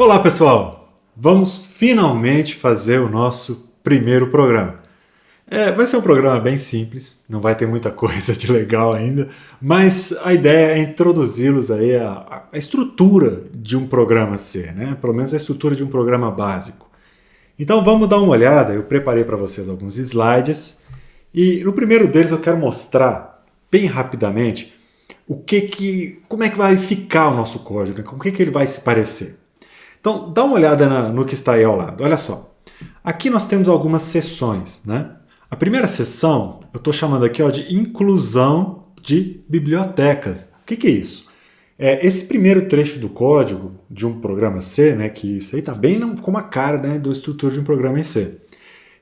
Olá pessoal, vamos finalmente fazer o nosso primeiro programa. Vai ser um programa bem simples, não vai ter muita coisa de legal ainda, mas a ideia é introduzi-los aí a estrutura de um programa C, né? Pelo menos a estrutura de um programa básico. Então vamos dar uma olhada, eu preparei para vocês alguns slides e no primeiro deles eu quero mostrar bem rapidamente como é que vai ficar o nosso código, né? Como que ele vai se parecer. Então, dá uma olhada no que está aí ao lado. Olha só. Aqui nós temos algumas seções, né? A primeira seção, eu estou chamando aqui de inclusão de bibliotecas. O que é isso? Esse primeiro trecho do código de um programa C, né, que isso aí está bem com a cara, né, da estrutura de um programa em C.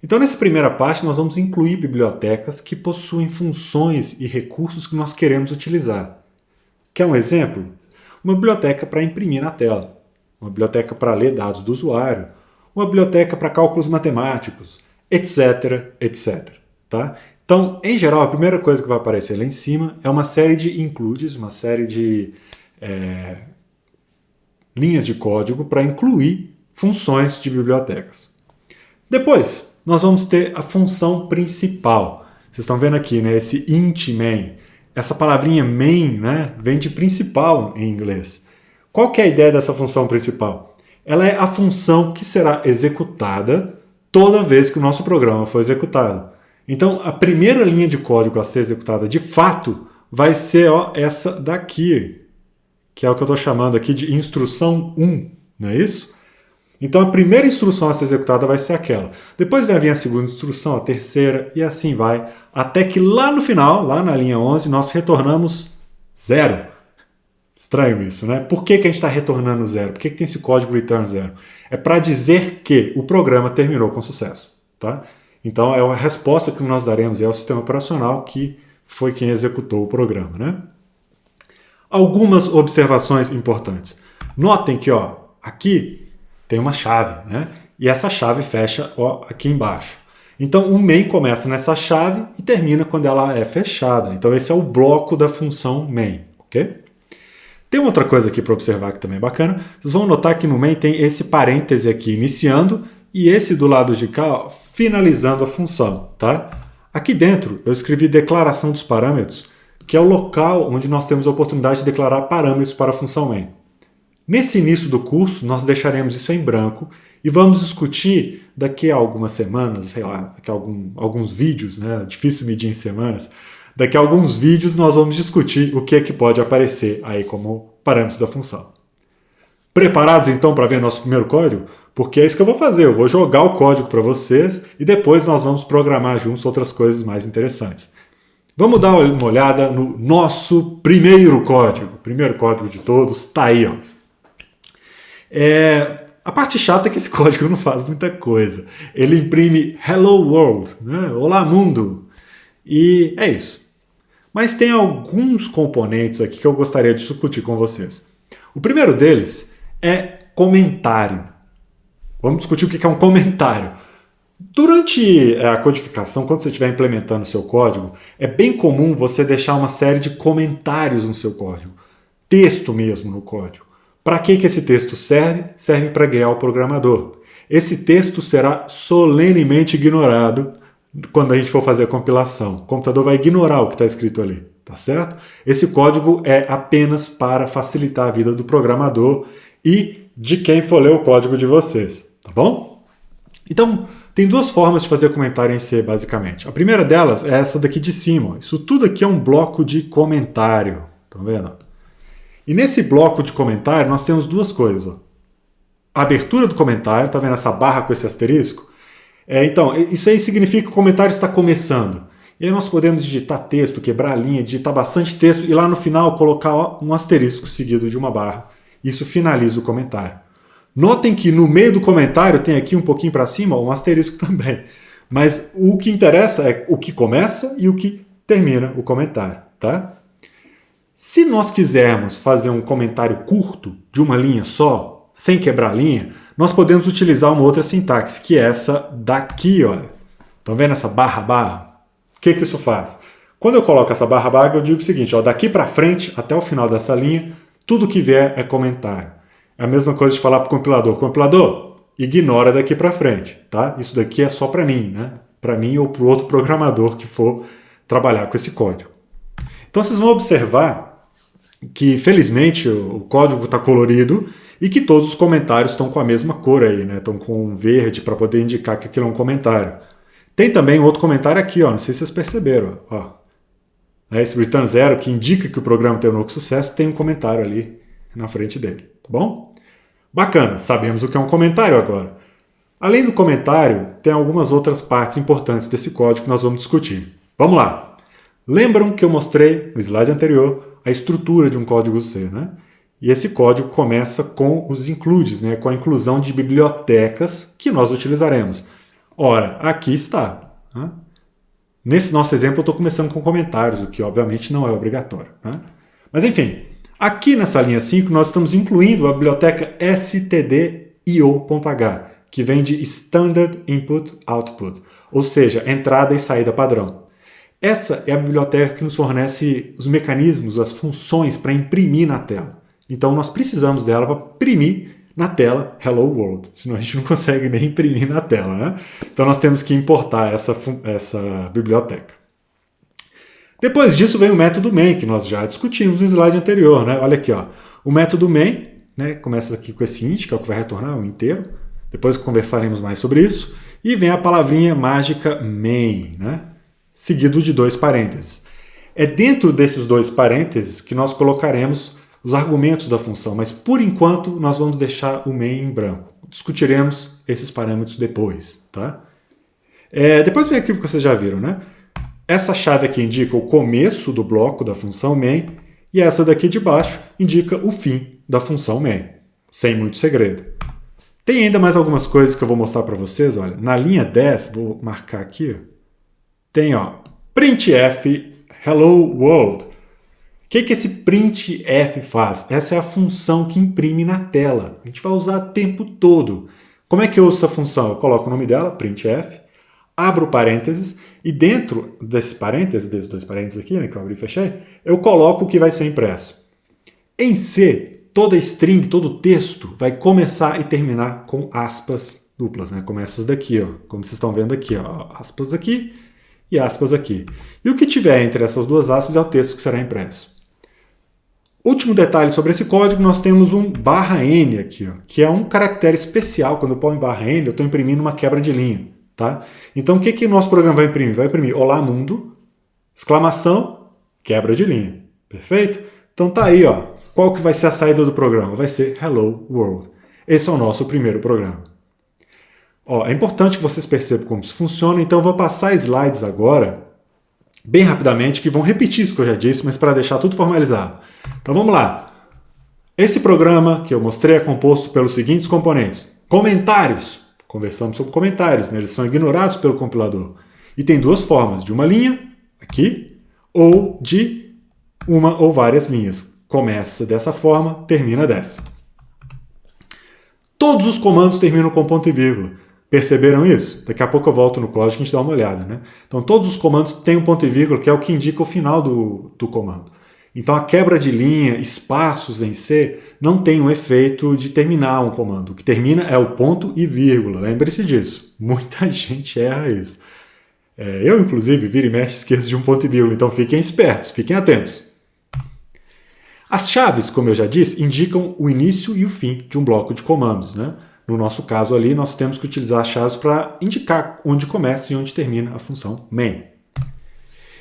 Então, nessa primeira parte, nós vamos incluir bibliotecas que possuem funções e recursos que nós queremos utilizar. Quer um exemplo? Uma biblioteca para imprimir na tela. Uma biblioteca para ler dados do usuário, uma biblioteca para cálculos matemáticos, etc, etc. Tá? Então, em geral, a primeira coisa que vai aparecer lá em cima é uma série de includes, uma série de linhas de código para incluir funções de bibliotecas. Depois, nós vamos ter a função principal. Vocês estão vendo aqui, né, esse int main. Essa palavrinha main, né, vem de principal em inglês. Qual que é a ideia dessa função principal? Ela é a função que será executada toda vez que o nosso programa for executado. Então, a primeira linha de código a ser executada de fato vai ser essa daqui, que é o que eu estou chamando aqui de instrução 1, não é isso? Então, a primeira instrução a ser executada vai ser aquela. Depois vai vir a segunda instrução, a terceira, e assim vai, até que lá no final, lá na linha 11, nós retornamos 0. Estranho isso, né? Por que a gente está retornando 0? Por que tem esse código return 0? É para dizer que o programa terminou com sucesso. Tá? Então, é a resposta que nós daremos ao sistema operacional que foi quem executou o programa. Né? Algumas observações importantes. Notem que aqui tem uma chave, né? E essa chave fecha aqui embaixo. Então, o main começa nessa chave e termina quando ela é fechada. Então, esse é o bloco da função main. Ok? Tem outra coisa aqui para observar que também é bacana. Vocês vão notar que no main tem esse parêntese aqui iniciando e esse do lado de cá finalizando a função. Tá? Aqui dentro eu escrevi declaração dos parâmetros, que é o local onde nós temos a oportunidade de declarar parâmetros para a função main. Nesse início do curso nós deixaremos isso em branco e vamos discutir daqui a algumas semanas, sei lá, daqui a alguns vídeos, né? Difícil medir em semanas. Daqui a alguns vídeos nós vamos discutir o que é que pode aparecer aí como parâmetros da função. Preparados então para ver nosso primeiro código? Porque é isso que eu vou fazer, eu vou jogar o código para vocês e depois nós vamos programar juntos outras coisas mais interessantes. Vamos dar uma olhada no nosso primeiro código. O primeiro código de todos está aí. A parte chata é que esse código não faz muita coisa. Ele imprime Hello World, né? Olá mundo. E é isso. Mas tem alguns componentes aqui que eu gostaria de discutir com vocês. O primeiro deles é comentário. Vamos discutir o que é um comentário. Durante a codificação, quando você estiver implementando o seu código, é bem comum você deixar uma série de comentários no seu código. Texto mesmo no código. Para que esse texto serve? Serve para guiar o programador. Esse texto será solenemente ignorado quando a gente for fazer a compilação. O computador vai ignorar o que está escrito ali, tá certo? Esse código é apenas para facilitar a vida do programador e de quem for ler o código de vocês, tá bom? Então, tem duas formas de fazer comentário em C, basicamente. A primeira delas é essa daqui de cima. Isso tudo aqui é um bloco de comentário, estão vendo? E nesse bloco de comentário nós temos duas coisas. A abertura do comentário, tá vendo essa barra com esse asterisco? Então, isso aí significa que o comentário está começando. E aí nós podemos digitar texto, quebrar a linha, digitar bastante texto e lá no final colocar um asterisco seguido de uma barra. Isso finaliza o comentário. Notem que no meio do comentário tem aqui um pouquinho para cima um asterisco também. Mas o que interessa é o que começa e o que termina o comentário. Tá? Se nós quisermos fazer um comentário curto, de uma linha só, sem quebrar a linha, nós podemos utilizar uma outra sintaxe, que é essa daqui, olha. Estão vendo essa barra? O que isso faz? Quando eu coloco essa barra, eu digo o seguinte, daqui para frente, até o final dessa linha, tudo que vier é comentário. É a mesma coisa de falar para o compilador, ignora daqui para frente, tá? Isso daqui é só para mim, né? Para mim ou para o outro programador que for trabalhar com esse código. Então vocês vão observar que, felizmente, o código está colorido e que todos os comentários estão com a mesma cor aí, né? Estão com verde para poder indicar que aquilo é um comentário. Tem também outro comentário aqui, ó, não sei se vocês perceberam. Ó. Esse return 0, que indica que o programa terminou com sucesso, tem um comentário ali na frente dele, tá bom? Bacana, sabemos o que é um comentário agora. Além do comentário, tem algumas outras partes importantes desse código que nós vamos discutir. Vamos lá! Lembram que eu mostrei no slide anterior a estrutura de um código C, né? E esse código começa com os includes, né? Com a inclusão de bibliotecas que nós utilizaremos. Ora, aqui está. Né? Nesse nosso exemplo, eu estou começando com comentários, o que obviamente não é obrigatório. Né? Mas enfim, aqui nessa linha 5, nós estamos incluindo a biblioteca stdio.h, que vem de Standard Input Output, ou seja, entrada e saída padrão. Essa é a biblioteca que nos fornece os mecanismos, as funções para imprimir na tela. Então nós precisamos dela para imprimir na tela Hello World, senão a gente não consegue nem imprimir na tela, né? Então nós temos que importar essa biblioteca. Depois disso vem o método main, que nós já discutimos no slide anterior, né? Olha aqui, ó. O método main, né, começa aqui com esse int, que é o que vai retornar o inteiro. Depois conversaremos mais sobre isso. E vem a palavrinha mágica main, né? Seguido de 2 parênteses. É dentro desses 2 parênteses que nós colocaremos os argumentos da função, mas por enquanto nós vamos deixar o main em branco. Discutiremos esses parâmetros depois, tá? Depois vem aquilo que vocês já viram, né? Essa chave aqui indica o começo do bloco da função main e essa daqui de baixo indica o fim da função main, sem muito segredo. Tem ainda mais algumas coisas que eu vou mostrar para vocês, olha. Na linha 10, vou marcar aqui, ó, tem, ó, printf hello world. O que esse printf faz? Essa é a função que imprime na tela. A gente vai usar o tempo todo. Como é que eu uso essa função? Eu coloco o nome dela, printf, abro parênteses, e dentro desses 2 parênteses aqui, né, que eu abri e fechei, eu coloco o que vai ser impresso. Em C, toda string, todo texto vai começar e terminar com aspas duplas, né, como essas daqui, ó, como vocês estão vendo aqui, ó, aspas aqui e aspas aqui. E o que tiver entre essas 2 aspas é o texto que será impresso. Último detalhe sobre esse código, nós temos um /n aqui, ó, que é um caractere especial. Quando eu ponho /n, eu estou imprimindo uma quebra de linha. Tá? Então o que o nosso programa vai imprimir? Vai imprimir Olá Mundo, exclamação, quebra de linha. Perfeito? Então tá aí, ó. Qual que vai ser a saída do programa? Vai ser Hello World. Esse é o nosso primeiro programa. Ó, é importante que vocês percebam como isso funciona, então eu vou passar slides agora, bem rapidamente, que vão repetir isso que eu já disse, mas para deixar tudo formalizado. Então vamos lá. Esse programa que eu mostrei é composto pelos seguintes componentes. Comentários. Conversamos sobre comentários, né? Eles são ignorados pelo compilador. E tem 2 formas, de uma linha, aqui, ou de uma ou várias linhas. Começa dessa forma, termina dessa. Todos os comandos terminam com ponto e vírgula. Perceberam isso? Daqui a pouco eu volto no código e a gente dá uma olhada, né? Então todos os comandos têm um ponto e vírgula, que é o que indica o final do comando. Então a quebra de linha, espaços em C, não tem um efeito de terminar um comando. O que termina é o ponto e vírgula. Lembre-se disso. Muita gente erra isso. Eu, inclusive, vira e mexe, esqueço de um ponto e vírgula. Então fiquem espertos, fiquem atentos. As chaves, como eu já disse, indicam o início e o fim de um bloco de comandos, né? No nosso caso ali, nós temos que utilizar as chaves para indicar onde começa e onde termina a função main.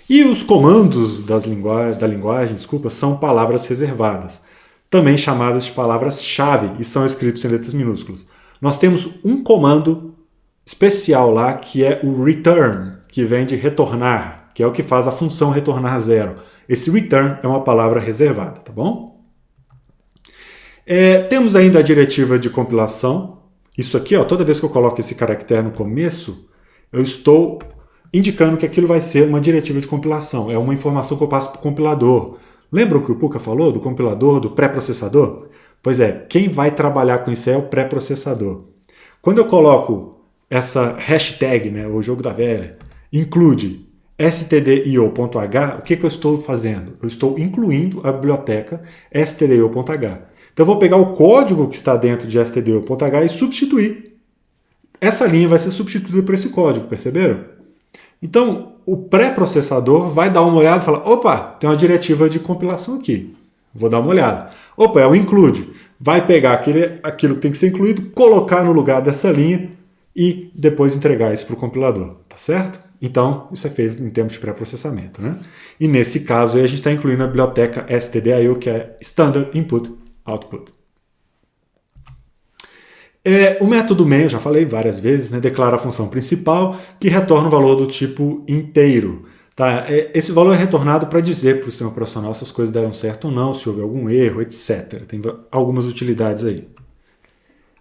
E os comandos da linguagem, são palavras reservadas, também chamadas de palavras-chave, e são escritos em letras minúsculas. Nós temos um comando especial lá, que é o return, que vem de retornar, que é o que faz a função retornar 0. Esse return é uma palavra reservada, tá bom? Temos ainda a diretiva de compilação. Isso aqui, ó, toda vez que eu coloco esse caractere no começo, eu estou indicando que aquilo vai ser uma diretiva de compilação. É uma informação que eu passo para o compilador. Lembra o que o Puka falou do compilador, do pré-processador? Pois é, quem vai trabalhar com isso é o pré-processador. Quando eu coloco essa hashtag, né, o jogo da velha, include stdio.h, o que eu estou fazendo? Eu estou incluindo a biblioteca stdio.h. Então eu vou pegar o código que está dentro de stdio.h e substituir. Essa linha vai ser substituída por esse código, perceberam? Então o pré-processador vai dar uma olhada e falar, opa, tem uma diretiva de compilação aqui. Vou dar uma olhada. Opa, é o include. Vai pegar aquilo que tem que ser incluído, colocar no lugar dessa linha e depois entregar isso para o compilador, tá certo? Então, isso é feito em termos de pré-processamento, né? E nesse caso aí a gente está incluindo a biblioteca stdio, que é Standard Input Output. O método main, eu já falei várias vezes, né, declara a função principal que retorna o valor do tipo inteiro. Tá? Esse valor é retornado para dizer para o sistema operacional se as coisas deram certo ou não, se houve algum erro, etc. Tem algumas utilidades aí.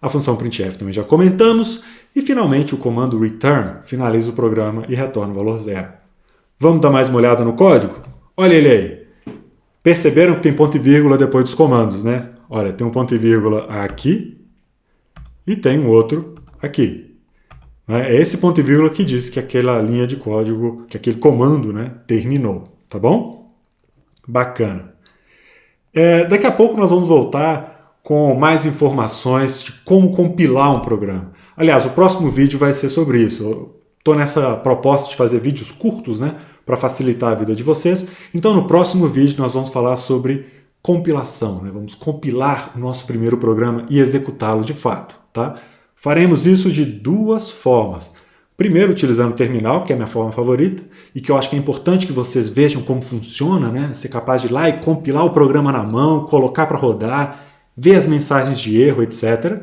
A função printf também já comentamos. E finalmente o comando return finaliza o programa e retorna o valor 0. Vamos dar mais uma olhada no código? Olha ele aí. Perceberam que tem ponto e vírgula depois dos comandos, né? Olha, tem um ponto e vírgula aqui e tem um outro aqui. É esse ponto e vírgula que diz que aquela linha de código, que aquele comando, né, terminou. Tá bom? Bacana. Daqui a pouco nós vamos voltar com mais informações de como compilar um programa. Aliás, o próximo vídeo vai ser sobre isso. Eu estou nessa proposta de fazer vídeos curtos, né, para facilitar a vida de vocês. Então, no próximo vídeo nós vamos falar sobre compilação, né? Vamos compilar o nosso primeiro programa e executá-lo de fato, tá? Faremos isso de duas formas. Primeiro, utilizando o terminal, que é a minha forma favorita, e que eu acho que é importante que vocês vejam como funciona, né? Ser capaz de ir lá e compilar o programa na mão, colocar para rodar, ver as mensagens de erro, etc.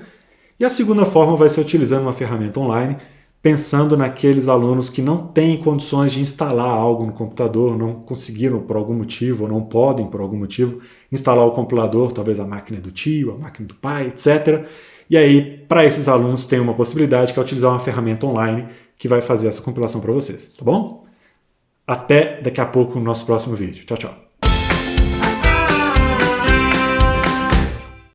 E a segunda forma vai ser utilizando uma ferramenta online, pensando naqueles alunos que não têm condições de instalar algo no computador, não conseguiram por algum motivo, ou não podem por algum motivo, instalar o compilador, talvez a máquina do tio, a máquina do pai, etc. E aí, para esses alunos, tem uma possibilidade que é utilizar uma ferramenta online que vai fazer essa compilação para vocês, tá bom? Até daqui a pouco no nosso próximo vídeo. Tchau, tchau.